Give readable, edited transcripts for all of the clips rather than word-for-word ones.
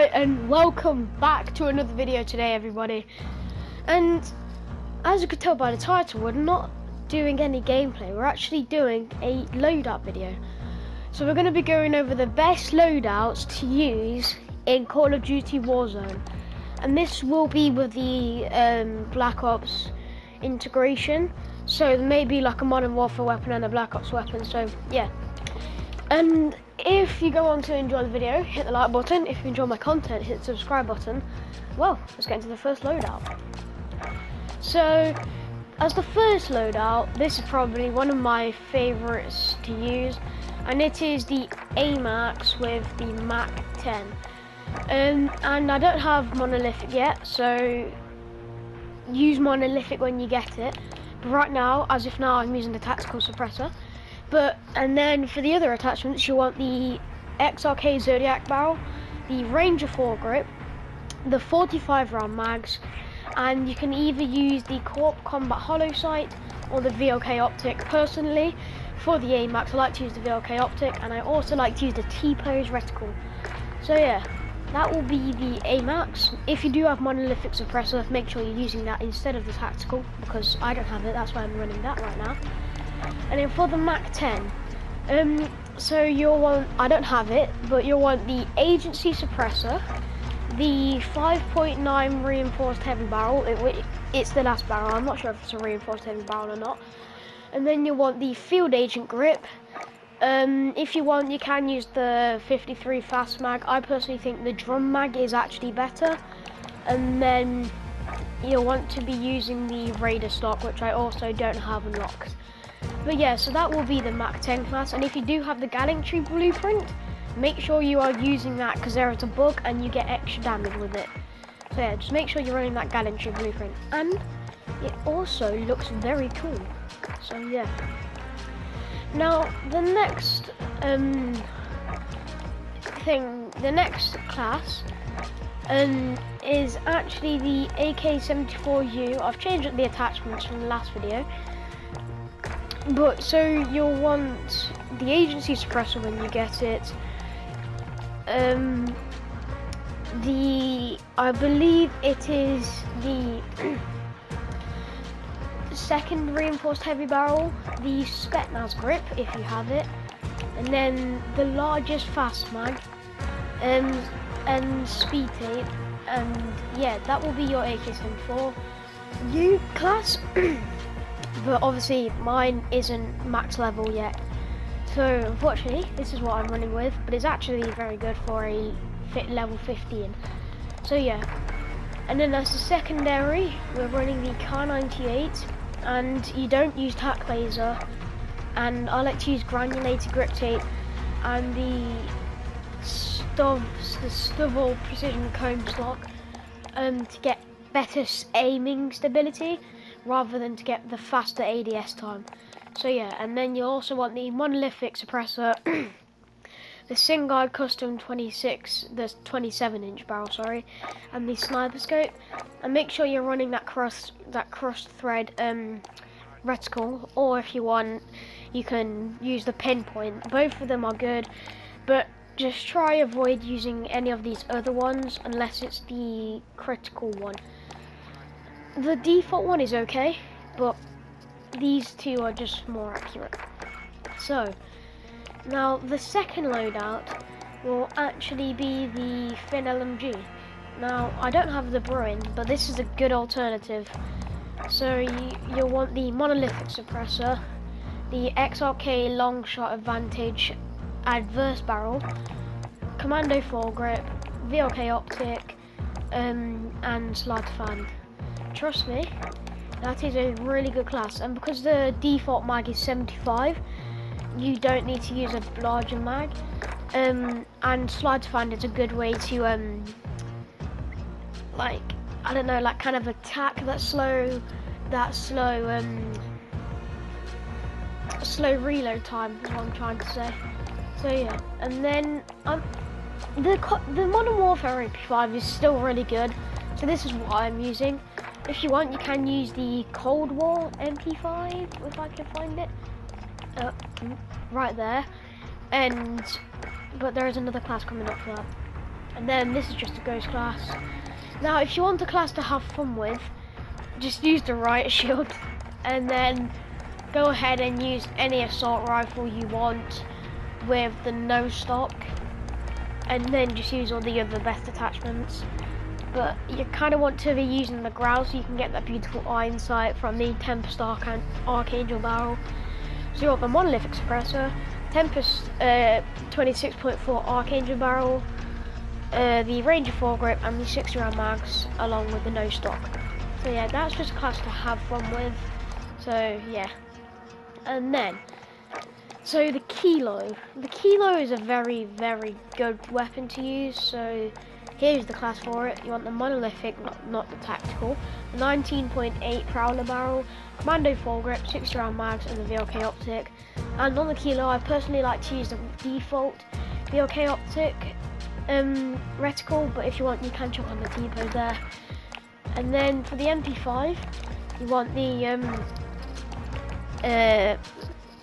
Right, and welcome back to another video today, everybody. And as you could tell by the title, we're not doing any gameplay. We're actually doing a loadout video. So we're going to be going over the best loadouts to use in Call of Duty Warzone. And this will be with the Black Ops integration. So maybe like a Modern Warfare weapon and a Black Ops weapon. So yeah. And if you go on to enjoy the video, hit the like button. If you enjoy my content, hit the subscribe button. Well, let's get into the first loadout. So, as the first loadout, this is probably one of my favourites to use, and it is the AMAX with the Mac 10. And I don't have monolithic yet, so use monolithic when you get it. But right now, as if now, I'm using the tactical suppressor. And then for the other attachments, you want the XRK Zodiac barrel, the Ranger foregrip, the 45 round mags, and you can either use the Corp Combat Hollow Sight or the VLK optic. Personally, for the AMAX, I like to use the VLK optic, and I also like to use the T-pose reticle. So yeah, that will be the AMAX. If you do have monolithic suppressor, make sure you're using that instead of the tactical, because I don't have it, that's why I'm running that right now. And then for the Mac 10, so you'll want, I don't have it, but you'll want the agency suppressor, the 5.9 reinforced heavy barrel, it's the last barrel, I'm not sure if it's a reinforced heavy barrel or not. And then you'll want the field agent grip. If you want, you can use the 53 fast mag. I personally think the drum mag is actually better. And then you'll want to be using the Raider stock, which I also don't have unlocked. But yeah, so that will be the Mac 10 class, and if you do have the Gallantry blueprint, make sure you are using that, because there is a bug and you get extra damage with it. So yeah, just make sure you're running that Gallantry blueprint, and it also looks very cool. So yeah. Now the next class is actually the AK-74U. I've changed up the attachments from the last video. But so you'll want the agency suppressor when you get it. I believe it is the second reinforced heavy barrel, the Spetsnaz grip if you have it, and then the largest fast mag, and speed tape, and yeah, that will be your AK-74U class. But obviously mine isn't max level yet, so unfortunately this is what I'm running with, but it's actually very good for a level 15. So yeah, and then as a secondary, we're running the Kar98, and you don't use tack laser, and I like to use granulated grip tape and the Stubble precision cone stock to get better aiming stability, rather than to get the faster ADS time. So yeah, and then you also want the monolithic suppressor, the Singuard Custom 26, the 27-inch barrel, sorry, and the sniper scope. And make sure you're running that cross thread reticle, or if you want, you can use the pinpoint. Both of them are good, but just try avoid using any of these other ones unless it's the critical one. The default one is okay, but these two are just more accurate. So, now the second loadout will actually be the Fin LMG. Now, I don't have the Bruin, but this is a good alternative. So, you'll want the monolithic suppressor, the XRK long shot advantage adverse barrel, commando foregrip, VLK optic, and sleight of hand. Trust me, that is a really good class, and because the default mag is 75, you don't need to use a larger mag, and sleight of hand is a good way to like, I don't know, like kind of attack that slow reload time is what I'm trying to say. So yeah, and then the Modern Warfare MP5 is still really good, so this is what I'm using. If you want, you can use the Cold War MP5, if I can find it. Right there. But there is another class coming up for that. And then this is just a ghost class. Now, if you want a class to have fun with, just use the riot shield, and then go ahead and use any assault rifle you want with the no stock, and then just use all the other best attachments. But you kind of want to be using the growl so you can get that beautiful iron sight from the Tempest Archangel barrel. So you want the monolithic suppressor, Tempest 26.4 Archangel barrel, the Ranger foregrip, and the 60 round mags, along with the no stock. So yeah, that's just a class to have fun with. So yeah, and then so the kilo is a very, very good weapon to use. So here's the class for it. You want the monolithic, not the tactical, the 19.8 prowler barrel, commando foregrip, 60 round mags, and the VLK optic. And on the kilo, I personally like to use the default VLK optic reticle, but if you want, you can chuck on the T-pose there. And then for the MP5, you want the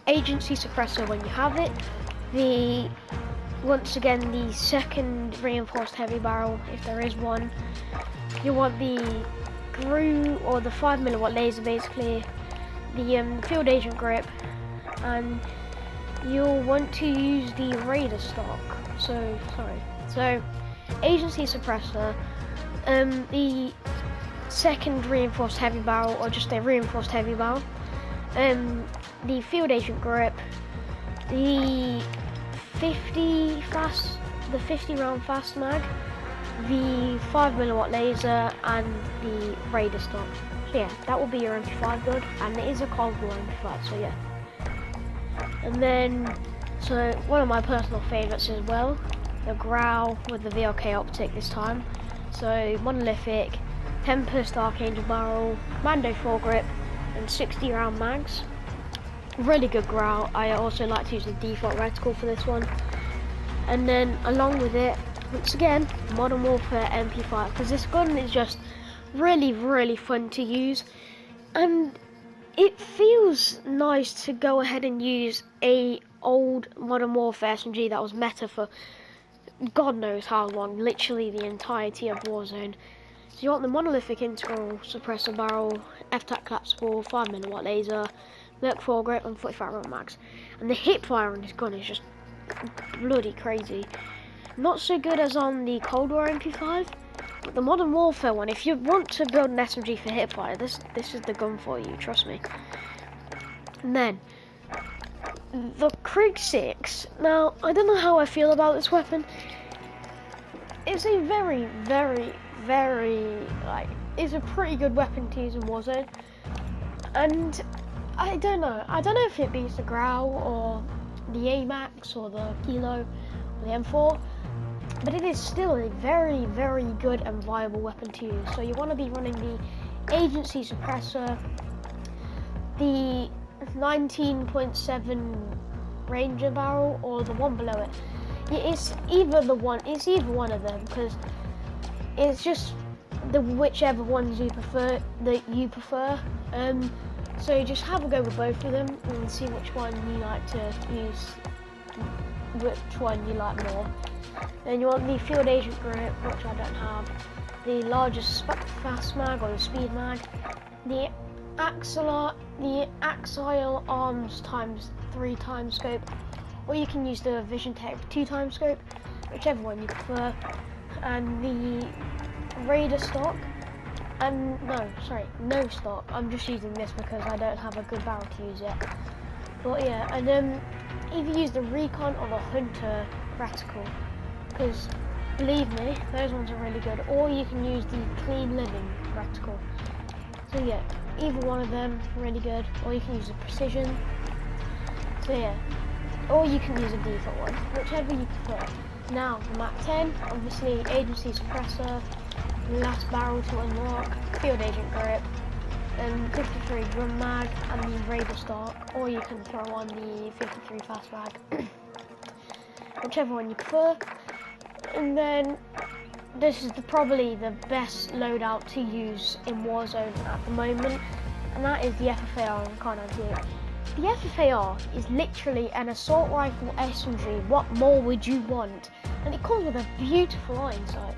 agency suppressor when you have it. Once again, the second reinforced heavy barrel, if there is one. You want the GRU, or the 5mm laser basically, the field agent grip, and you'll want to use the Raider stock. So agency suppressor, the second reinforced heavy barrel, or just a reinforced heavy barrel, the field agent grip, the 50 round fast mag, the 5mm laser, and the Raider stock. So yeah, that will be your MP5 build, and it is a Cold War MP5, so yeah. And then, so one of my personal favourites as well, the Growl with the VLK optic this time. So monolithic, Tempest Archangel barrel, commando foregrip, and 60 round mags. Really good Growl. I also like to use the default reticle for this one. And then along with it, once again, Modern Warfare MP5, because this gun is just really, really fun to use, and it feels nice to go ahead and use a old Modern Warfare SMG that was meta for God knows how long, literally the entirety of Warzone. So you want the monolithic integral suppressor barrel, F-tac collapsible, 5mm laser, Merc foregrip, and 45 round mags. And the hip fire on this gun is just bloody crazy. Not so good as on the Cold War MP5, but the Modern Warfare one, if you want to build an SMG for hip fire, this is the gun for you, trust me. And then the Krig 6. Now, I don't know how I feel about this weapon. It's a very, very, very, it's a pretty good weapon to use in Warzone. And I don't know if it beats the Growl or the AMAX or the Kilo or the M4, but it is still a very, very good and viable weapon to use. So you want to be running the agency suppressor, the 19.7 Ranger barrel, or the one below it. It's either one of them, because it's just whichever ones you prefer. So just have a go with both of them and see which one you like to use, which one you like more. Then you want the field agent grip, which I don't have, the largest fast mag or the speed mag, the axial arms ×3 times scope, or you can use the Vision Tech 2 times scope, whichever one you prefer, and the Raider stock. And no stock. I'm just using this because I don't have a good barrel to use yet. But yeah, and then either use the Recon or the Hunter reticle, because believe me, those ones are really good. Or you can use the Clean Living reticle. So yeah, either one of them really good. Or you can use the Precision. So yeah, or you can use a default one, whichever you prefer. Now the Mach 10, obviously agency suppressor, last barrel to unlock, field agent grip, and 53 drum mag, and the Raider stock, or you can throw on the 53 fast mag, whichever one you prefer. And then this is probably the best loadout to use in Warzone at the moment, and that is the FFAR on Kar 98. The FFAR is literally an assault rifle SMG. What more would you want? and it comes with a beautiful iron sight.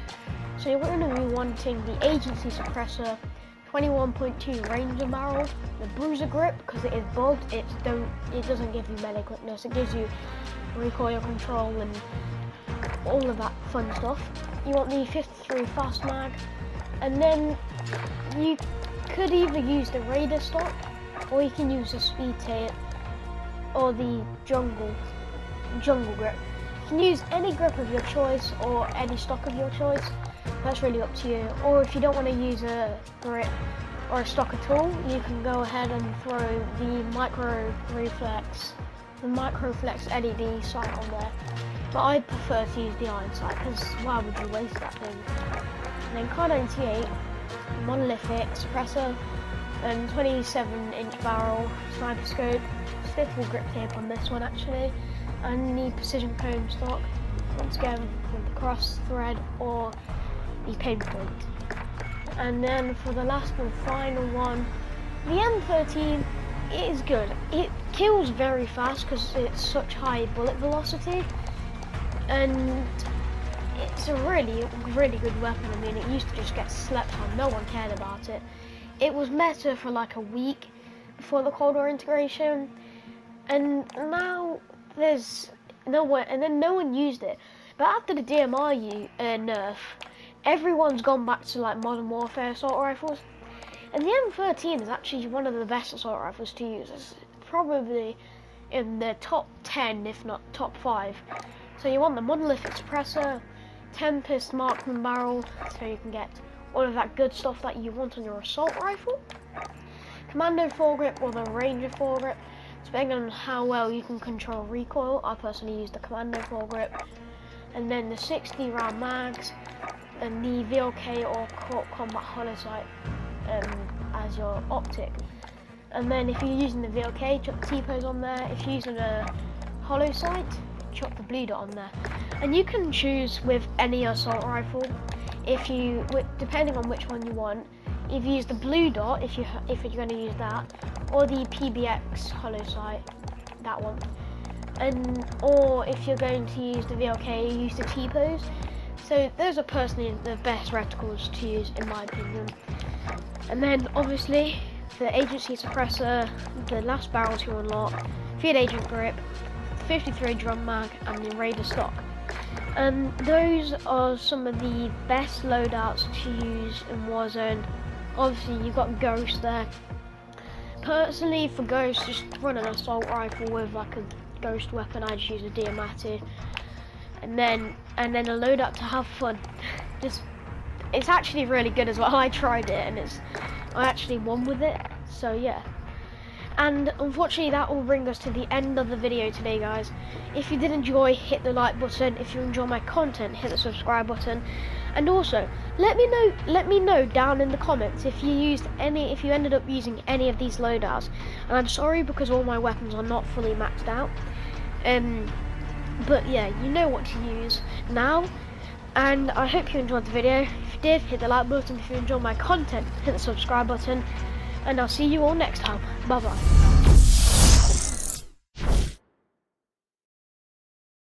So you're going to be wanting the agency suppressor, 21.2 Ranger barrel, the bruiser grip because it is bugged. It doesn't give you melee quickness. It gives you recoil control and all of that fun stuff. You want the 53 fast mag, and then you could either use the Raider stock, or you can use the speed tape or the jungle grip. You can use any grip of your choice or any stock of your choice. That's really up to you. Or if you don't want to use a grip or a stock at all, you can go ahead and throw the micro reflex LED sight on there. But I prefer to use the iron sight because why would you waste that thing? And then Car 98, monolithic suppressor, and 27-inch barrel, sniper scope, stiffable grip tape on this one actually, and the precision cone stock, once again with the cross thread or the pinpoint. And then for the last and final one, the M13 is good. It kills very fast because it's such high bullet velocity, and it's a really good weapon. I mean, it used to just get slept on, no one cared about it. It was meta for like a week before the Cold War integration, and now there's no one used it. But after the DMR nerf, everyone's gone back to like modern warfare assault rifles, and the M13 is actually one of the best assault rifles to use. It's probably in the top 10, if not top 5. So you want the monolithic suppressor, Tempest marksman barrel, so you can get all of that good stuff that you want on your assault rifle, commando foregrip or the Ranger foregrip, depending on how well you can control recoil. I personally use the commando foregrip, and then the 60 round mags, and the VLK or combat hollow sight as your optic. And then if you're using the VLK, chuck the T-pose on there. If you're using a hollow sight, chuck the blue dot on there. And you can choose with any assault rifle, depending on which one you want. If you use the blue dot, if you're going to use that, or the PBX hollow sight, that one. Or if you're going to use the VLK, use the T-pose. So those are personally the best reticles to use in my opinion. And then obviously the agency suppressor, the last barrel to unlock, field agent grip, 53 drum mag, and the Raider stock. And those are some of the best loadouts to use in Warzone. Obviously you've got Ghost there. Personally for Ghost, just run an assault rifle with like a Ghost weapon. I just use a Diamatti. And then a loadout to have fun. It's actually really good as well. I tried it and I actually won with it. So yeah. And unfortunately that will bring us to the end of the video today, guys. If you did enjoy, hit the like button. If you enjoy my content, hit the subscribe button. And also let me know down in the comments if you ended up using any of these loadouts. And I'm sorry because all my weapons are not fully maxed out. But yeah, you know what to use now. And I hope you enjoyed the video. If you did, hit the like button. If you enjoyed my content, hit the subscribe button. And I'll see you all next time. Bye bye.